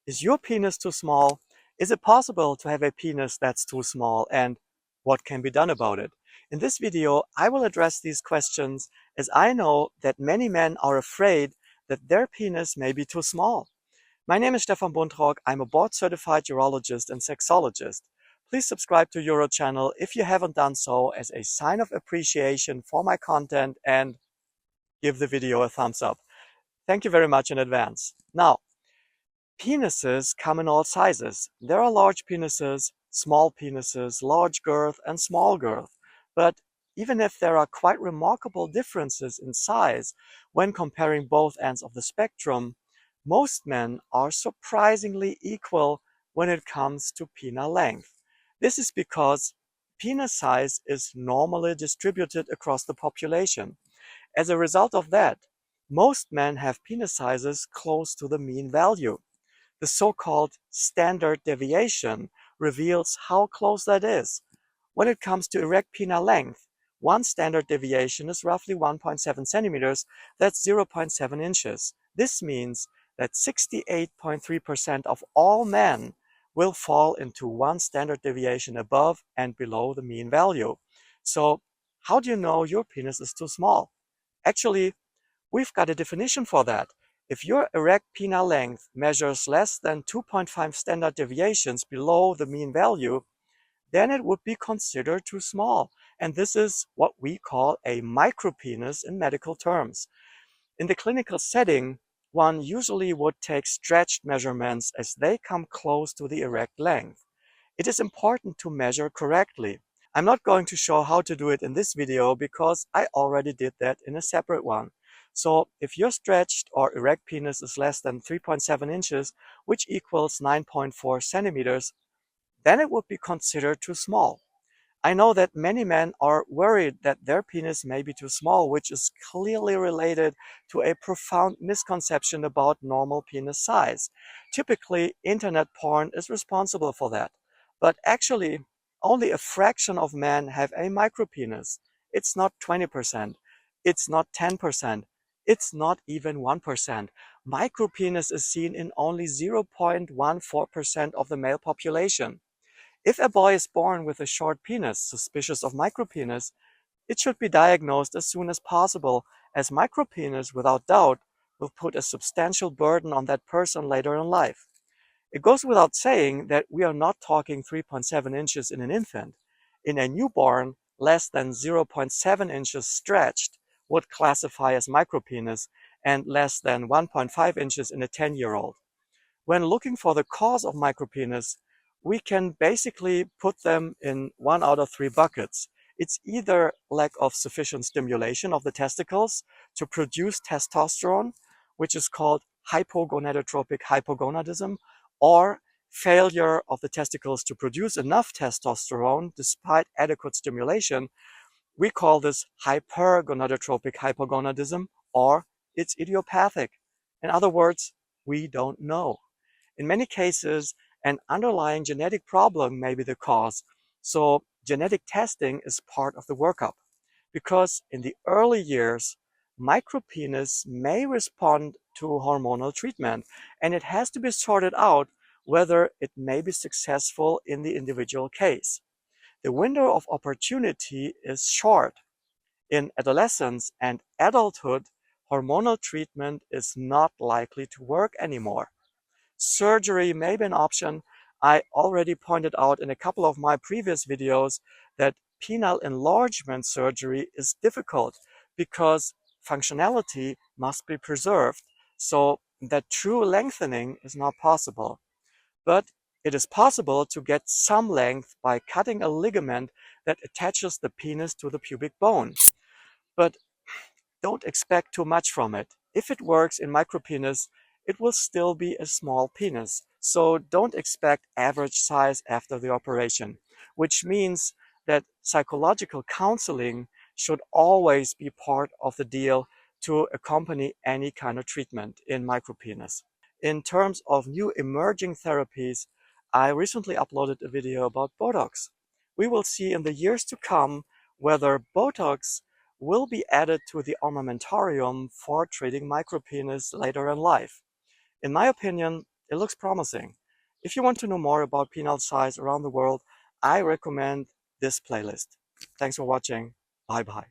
Is your penis too small? Is it possible to have a penis that's too small? And what can be done about it? In this video, I will address these questions as I know that many men are afraid that their penis may be too small. My name is Stefan Buntrock. I'm a board-certified urologist and sexologist. Please subscribe to UroChannel if you haven't done so as a sign of appreciation for my content and give the video a thumbs up. Thank you very much in advance. Now, penises come in all sizes. There are large penises, small penises, large girth, and small girth. But even if there are quite remarkable differences in size when comparing both ends of the spectrum, most men are surprisingly equal when it comes to penile length. This is because penis size is normally distributed across the population. As a result of that, most men have penis sizes close to the mean value. The so-called standard deviation reveals how close that is. When it comes to erect penile length, one standard deviation is roughly 1.7 centimeters, that's 0.7 inches. This means that 68.3% of all men will fall into one standard deviation above and below the mean value. So how do you know your penis is too small? Actually, we've got a definition for that. If your erect penile length measures less than 2.5 standard deviations below the mean value, then it would be considered too small. And this is what we call a micropenis in medical terms. In the clinical setting, one usually would take stretched measurements as they come close to the erect length. It is important to measure correctly. I'm not going to show how to do it in this video because I already did that in a separate one. So if your stretched or erect penis is less than 3.7 inches, which equals 9.4 centimeters, then it would be considered too small. I know that many men are worried that their penis may be too small, which is clearly related to a profound misconception about normal penis size. Typically, internet porn is responsible for that. But actually, only a fraction of men have a micropenis. It's not 20%. It's not 10%. It's not even 1%. Micropenis is seen in only 0.14% of the male population. If a boy is born with a short penis, suspicious of micropenis, it should be diagnosed as soon as possible, as micropenis, without doubt, will put a substantial burden on that person later in life. It goes without saying that we are not talking 3.7 inches in an infant. In a newborn, less than 0.7 inches stretched would classify as micropenis, and less than 1.5 inches in a 10-year-old. When looking for the cause of micropenis, we can basically put them in one out of three buckets. It's either lack of sufficient stimulation of the testicles to produce testosterone, which is called hypogonadotropic hypogonadism, or failure of the testicles to produce enough testosterone despite adequate stimulation. We call this hypergonadotropic hypogonadism, or it's idiopathic. In other words, we don't know. In many cases, an underlying genetic problem may be the cause, so genetic testing is part of the workup. Because in the early years, micropenis may respond to hormonal treatment, and it has to be sorted out whether it may be successful in the individual case. The window of opportunity is short. In adolescence and adulthood, hormonal treatment is not likely to work anymore. Surgery may be an option. I already pointed out in a couple of my previous videos that penile enlargement surgery is difficult because functionality must be preserved, so that true lengthening is not possible. But it is possible to get some length by cutting a ligament that attaches the penis to the pubic bone. But don't expect too much from it. If it works in micropenis, it will still be a small penis. So don't expect average size after the operation, which means that psychological counseling should always be part of the deal to accompany any kind of treatment in micropenis. In terms of new emerging therapies, I recently uploaded a video about Botox. We will see in the years to come whether Botox will be added to the armamentarium for treating micropenis later in life. In my opinion, It looks promising. If you want to know more about penile size around the world, I recommend this playlist. Thanks for watching. Bye bye.